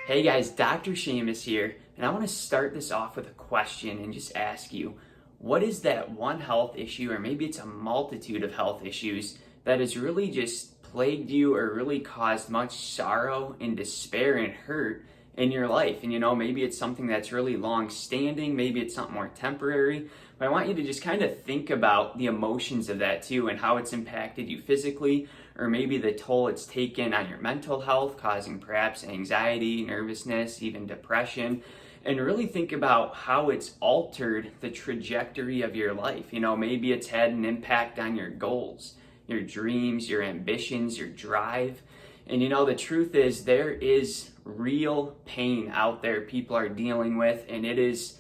Hey guys, Dr. Seamus here, and I want to start this off with a question and just ask you, what is that one health issue, or maybe it's a multitude of health issues, that has really just plagued you or really caused much sorrow and despair and hurt in your life? And maybe it's something that's really long standing, maybe it's something more temporary, but I want you to just kind of think about the emotions of that too and how it's impacted you physically, or maybe the toll it's taken on your mental health, causing perhaps anxiety, nervousness, even depression. And really think about how it's altered the trajectory of your life. Maybe it's had an impact on your goals, your dreams, your ambitions, your drive. And the truth is, there is real pain out there people are dealing with, and it is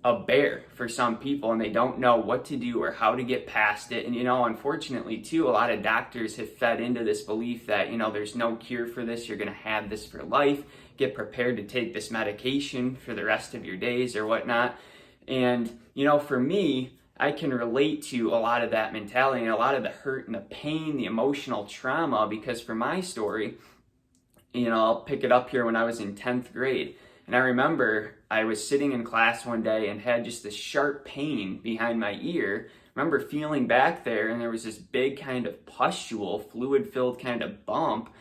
a bear for some people, and they don't know what to do or how to get past it. And unfortunately too, a lot of doctors have fed into this belief that there's no cure for this, you're going to have this for life, get prepared to take this medication for the rest of your days or whatnot. And for me, I can relate to a lot of that mentality and a lot of the hurt and the pain, the emotional trauma, because for my story, I'll pick it up here when I was in 10th grade. And I remember I was sitting in class one day and had just this sharp pain behind my ear. I remember feeling back there, and there was this big kind of pustule, fluid-filled kind of bump,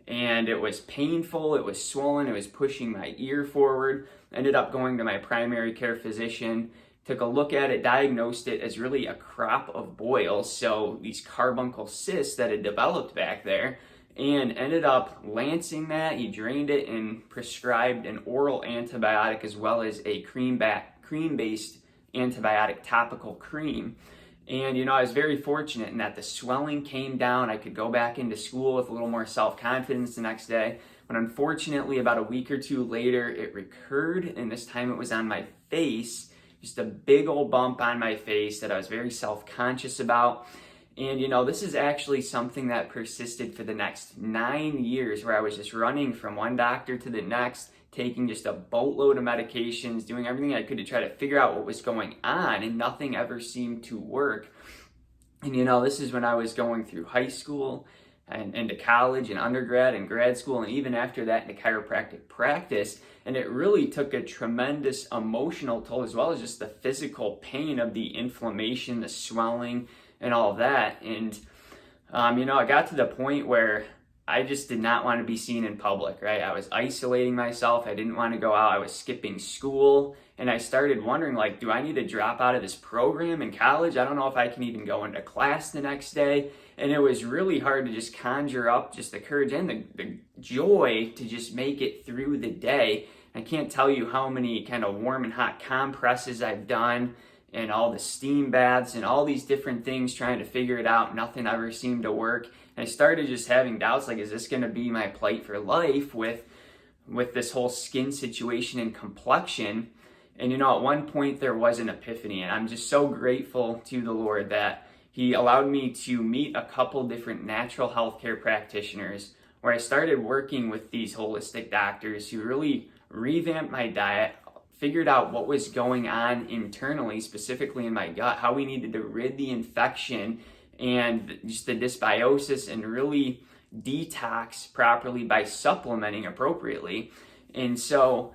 and it was painful, it was swollen, it was pushing my ear forward. Ended up going to my primary care physician, took a look at it, diagnosed it as really a crop of boils, so these carbuncle cysts that had developed back there, and ended up lancing that. He drained it and prescribed an oral antibiotic as well as a cream-based antibiotic topical cream. And I was very fortunate in that the swelling came down. I could go back into school with a little more self-confidence the next day. But unfortunately, about a week or two later, it recurred, and this time it was on my face. Just a big old bump on my face that I was very self-conscious about. And this is actually something that persisted for the next 9 years, where I was just running from one doctor to the next, taking just a boatload of medications, doing everything I could to try to figure out what was going on, and nothing ever seemed to work. And this is when I was going through high school and into college and undergrad and grad school, and even after that into chiropractic practice. And it really took a tremendous emotional toll, as well as just the physical pain of the inflammation, the swelling, and all of that. And I got to the point where I just did not want to be seen in public, right? I was isolating myself. I didn't want to go out. I was skipping school. And I started wondering, do I need to drop out of this program in college? I don't know if I can even go into class the next day. And it was really hard to just conjure up just the courage and the joy to just make it through the day. I can't tell you how many kind of warm and hot compresses I've done, and all the steam baths and all these different things, trying to figure it out. Nothing ever seemed to work. And I started just having doubts, is this going to be my plight for life with this whole skin situation and complexion? And at one point there was an epiphany, and I'm just so grateful to the Lord that He allowed me to meet a couple different natural healthcare practitioners, where I started working with these holistic doctors who really revamped my diet, figured out what was going on internally, specifically in my gut, how we needed to rid the infection and just the dysbiosis, and really detox properly by supplementing appropriately. And so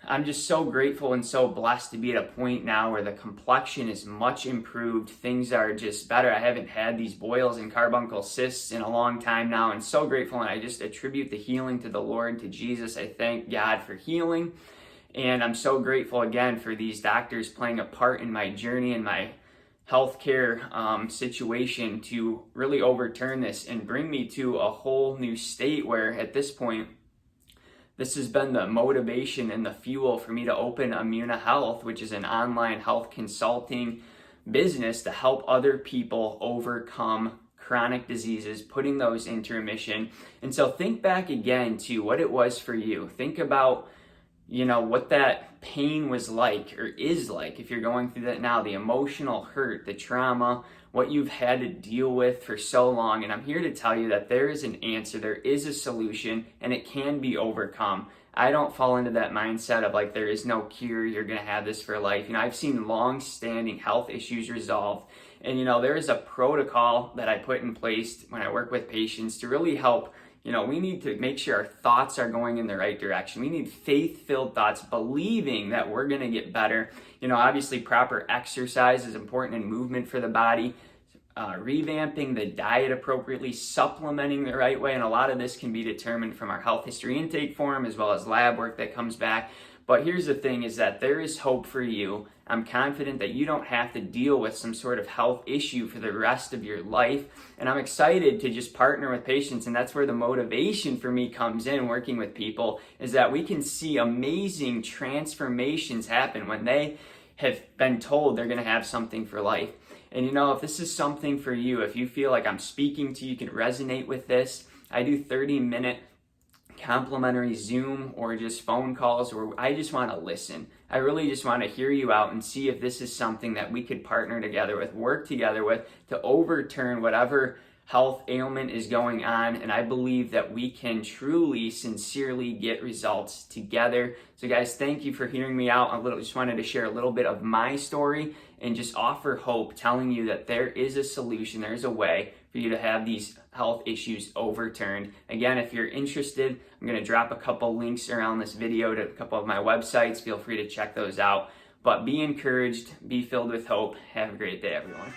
I'm just so grateful and so blessed to be at a point now where the complexion is much improved. Things are just better. I haven't had these boils and carbuncle cysts in a long time now, and so grateful. And I just attribute the healing to the Lord, to Jesus. I thank God for healing. And I'm so grateful again for these doctors playing a part in my journey and my healthcare situation to really overturn this and bring me to a whole new state where at this point, this has been the motivation and the fuel for me to open Immuna Health, which is an online health consulting business to help other people overcome chronic diseases, putting those into remission. And so think back again to what it was for you. Think about what that pain was like or is like if you're going through that now, the emotional hurt, the trauma, what you've had to deal with for so long. And I'm here to tell you that there is an answer, there is a solution, and it can be overcome. I don't fall into that mindset of there is no cure, you're going to have this for life. I've seen long-standing health issues resolved. And there is a protocol that I put in place when I work with patients to really help We need to make sure our thoughts are going in the right direction. We need faith-filled thoughts, believing that we're going to get better. Obviously proper exercise is important and movement for the body. Revamping the diet appropriately, supplementing the right way, and a lot of this can be determined from our health history intake form as well as lab work that comes back. But here's the thing is that there is hope for you. I'm confident that you don't have to deal with some sort of health issue for the rest of your life. And I'm excited to just partner with patients. And that's where the motivation for me comes in working with people, is that we can see amazing transformations happen when they have been told they're going to have something for life. And if this is something for you, if you feel like I'm speaking to you, you can resonate with this. I do 30-minute complimentary Zoom or just phone calls where I just want to listen. I really just want to hear you out and see if this is something that we could partner together with, work together with, to overturn whatever health ailment is going on. And I believe that we can truly, sincerely get results together. So guys, thank you for hearing me out. Just wanted to share a little bit of my story and just offer hope, telling you that there is a solution, there is a way for you to have these health issues overturned. Again, if you're interested, I'm going to drop a couple links around this video to a couple of my websites. Feel free to check those out. But be encouraged, be filled with hope. Have a great day, everyone.